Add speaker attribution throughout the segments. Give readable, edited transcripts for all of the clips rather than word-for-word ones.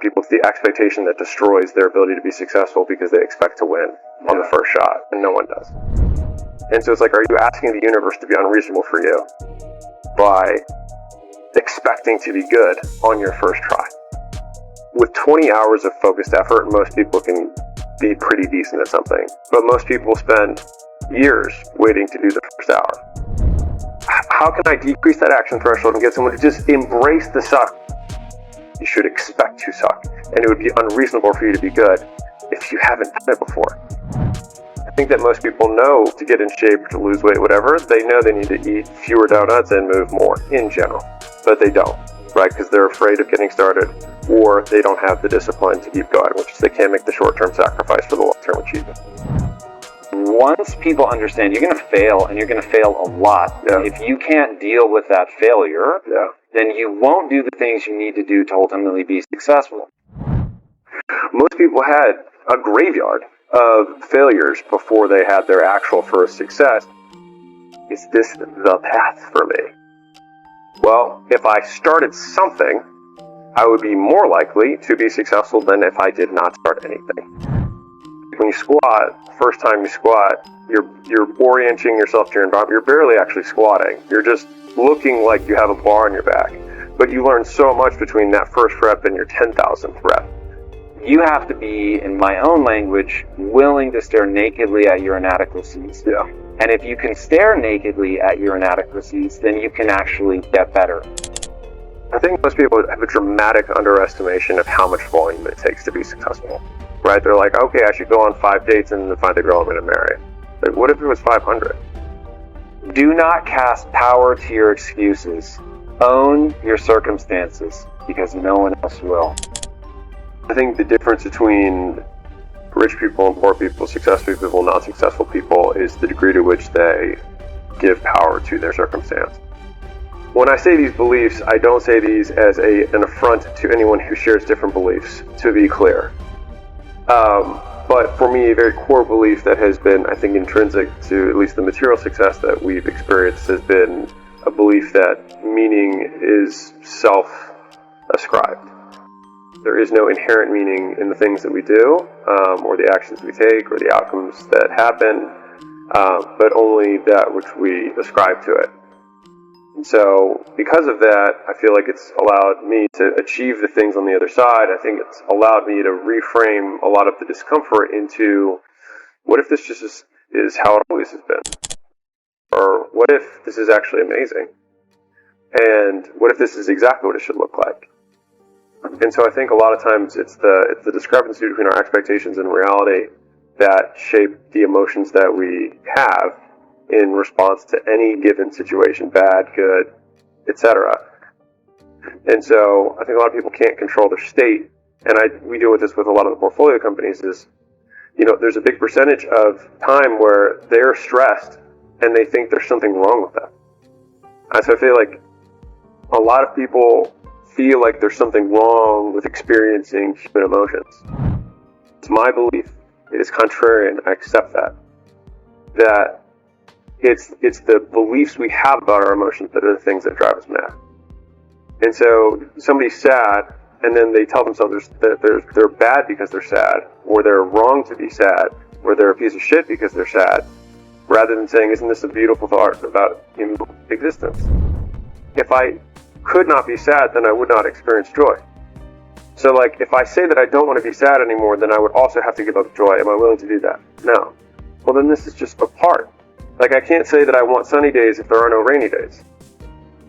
Speaker 1: people, it's the expectation that destroys their ability to be successful because they expect to win on the first shot, and no one does. And so it's like, are you asking the universe to be unreasonable for you by expecting to be good on your first try? With 20 hours of focused effort, most people can be pretty decent at something, but most people spend years waiting to do the first hour. How can I decrease that action threshold and get someone to just embrace the suck? You should expect to suck, and it would be unreasonable for you to be good if you haven't done it before. I think that most people know to get in shape, to lose weight, whatever, they know they need to eat fewer donuts and move more in general, but they don't, right? Because they're afraid of getting started, or they don't have the discipline to keep going, which is they can't make the short-term sacrifice for the long-term achievement.
Speaker 2: Once people understand you're going to fail, and you're going to fail a lot, if you can't deal with that failure, then you won't do the things you need to do to ultimately be successful.
Speaker 1: Most people had a graveyard of failures before they had their actual first success. Is this the path for me? Well, if I started something, I would be more likely to be successful than if I did not start anything. When you squat, first time you squat, you're orienting yourself to your environment. You're barely actually squatting. You're just looking like you have a bar on your back. But you learn so much between that first rep and your 10,000th rep.
Speaker 2: You have to be, in my own language, willing to stare nakedly at your inadequacies.
Speaker 1: Yeah.
Speaker 2: And if you can stare nakedly at your inadequacies, then you can actually get better.
Speaker 1: I think most people have a dramatic underestimation of how much volume it takes to be successful. Right? They're like, okay, I should go on 5 dates and then find the girl I'm going to marry. Like, what if it was 500?
Speaker 2: Do not cast power to your excuses. Own your circumstances, because no one else will.
Speaker 1: I think the difference between rich people and poor people, successful people and non-successful people, is the degree to which they give power to their circumstance. When I say these beliefs, I don't say these as an affront to anyone who shares different beliefs, to be clear. But for me, a very core belief that has been, I think, intrinsic to at least the material success that we've experienced has been a belief that meaning is self-ascribed. There is no inherent meaning in the things that we do, or the actions we take, or the outcomes that happen, but only that which we ascribe to it. And so, because of that, I feel like it's allowed me to achieve the things on the other side. I think it's allowed me to reframe a lot of the discomfort into, what if this just is how it always has been? Or what if this is actually amazing? And what if this is exactly what it should look like? And so I think a lot of times it's the discrepancy between our expectations and reality that shape the emotions that we have in response to any given situation, bad, good, etc. And so I think a lot of people can't control their state, and we deal with this with a lot of the portfolio companies, is, there's a big percentage of time where they're stressed and they think there's something wrong with them. And so I feel like a lot of people feel like there's something wrong with experiencing human emotions. It's my belief, it is contrarian, I accept that it's the beliefs we have about our emotions that are the things that drive us mad. And so somebody's sad, and then they tell themselves that they're bad because they're sad, or they're wrong to be sad, or they're a piece of shit because they're sad, rather than saying, isn't this a beautiful thought about human existence? If I could not be sad, then I would not experience joy. So like, if I say that I don't want to be sad anymore, then I would also have to give up joy. Am I willing to do that? No. Well, then this is just a part. Like, I can't say that I want sunny days if there are no rainy days.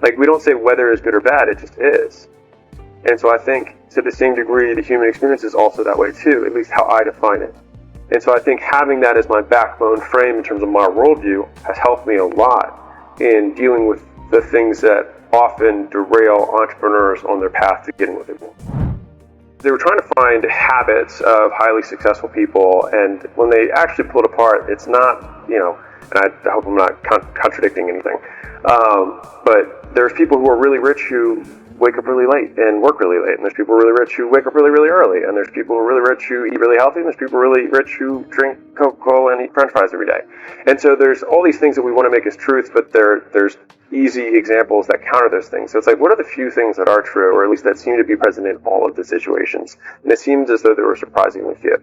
Speaker 1: Like, we don't say weather is good or bad, it just is. And so I think, to the same degree, the human experience is also that way too, at least how I define it. And so I think having that as my backbone frame in terms of my worldview has helped me a lot in dealing with the things that often derail entrepreneurs on their path to getting what they want. They were trying to find habits of highly successful people, and when they actually pulled apart, it's not, and I hope I'm not contradicting anything, but there's people who are really rich who wake up really late and work really late, and there's people really rich who wake up really, really early, and there's people really rich who eat really healthy, and there's people really rich who drink Coca-Cola and eat French fries every day. And so there's all these things that we want to make as truth, but there's easy examples that counter those things. So it's like, what are the few things that are true, or at least that seem to be present in all of the situations? And it seems as though there were surprisingly few.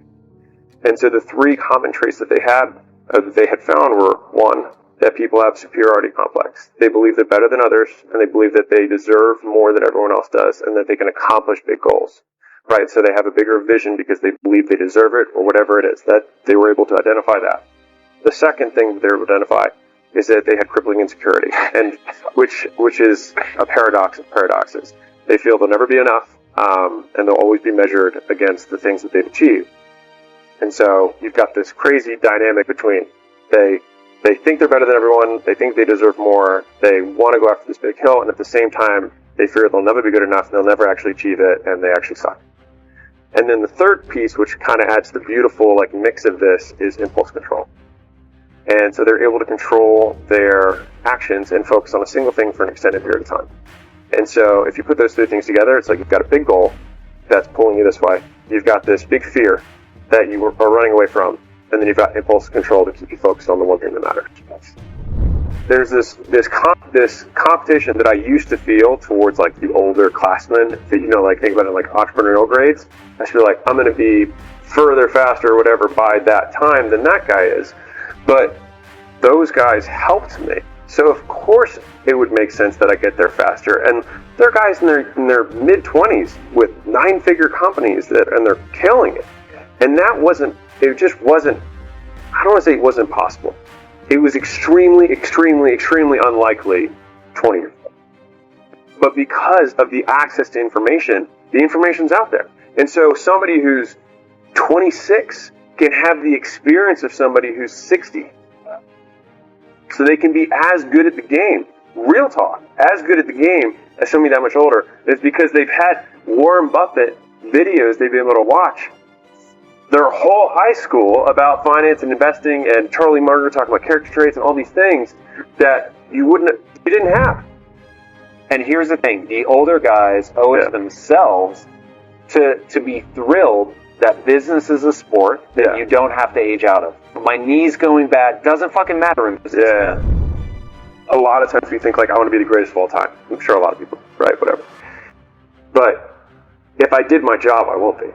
Speaker 1: And so the three common traits that they had found were, one, that people have superiority complex. They believe they're better than others, and they believe that they deserve more than everyone else does, and that they can accomplish big goals. Right? So they have a bigger vision because they believe they deserve it, or whatever it is, that they were able to identify that. The second thing that they were able to identify is that they had crippling insecurity, and which is a paradox of paradoxes. They feel they'll never be enough, and they'll always be measured against the things that they've achieved. And so you've got this crazy dynamic between they think they're better than everyone, they think they deserve more, they want to go after this big hill, and at the same time, they fear they'll never be good enough, and they'll never actually achieve it, and they actually suck. And then the third piece, which kind of adds the beautiful mix of this, is impulse control. And so they're able to control their actions and focus on a single thing for an extended period of time. And so if you put those three things together, it's like you've got a big goal that's pulling you this way, you've got this big fear that you are running away from, and then you've got impulse control to keep you focused on the one thing that matters. There's this competition that I used to feel towards the older classmen that, think about it entrepreneurial grades. I feel like I'm going to be further, faster, or whatever by that time than that guy is. But those guys helped me. So of course it would make sense that I get there faster. And they're guys in their mid-20s with 9-figure companies and they're killing it. And it just wasn't, I don't want to say it wasn't possible. It was extremely, extremely, extremely unlikely 20 years ago. But because of the access to information, the information's out there. And so somebody who's 26 can have the experience of somebody who's 60. So they can be as good at the game, real talk, as good at the game as somebody that much older. It's because they've had Warren Buffett videos they've been able to watch their whole high school about finance and investing, and Charlie Munger talking about character traits and all these things that you didn't have.
Speaker 2: And here's the thing, the older guys owe it to themselves to be thrilled that business is a sport that you don't have to age out of. My knee's going bad, doesn't fucking matter in business.
Speaker 1: Yeah. A lot of times we think I want to be the greatest of all time. I'm sure a lot of people, right, whatever. But if I did my job, I won't be.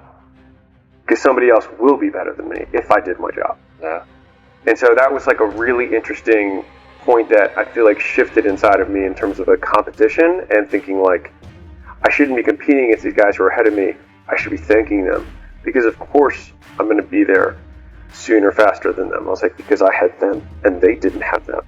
Speaker 1: Because somebody else will be better than me if I did my job.
Speaker 2: Yeah.
Speaker 1: And so that was a really interesting point that I feel shifted inside of me in terms of a competition and thinking I shouldn't be competing against these guys who are ahead of me. I should be thanking them. Because of course I'm going to be there sooner, faster than them. I was because I had them and they didn't have them.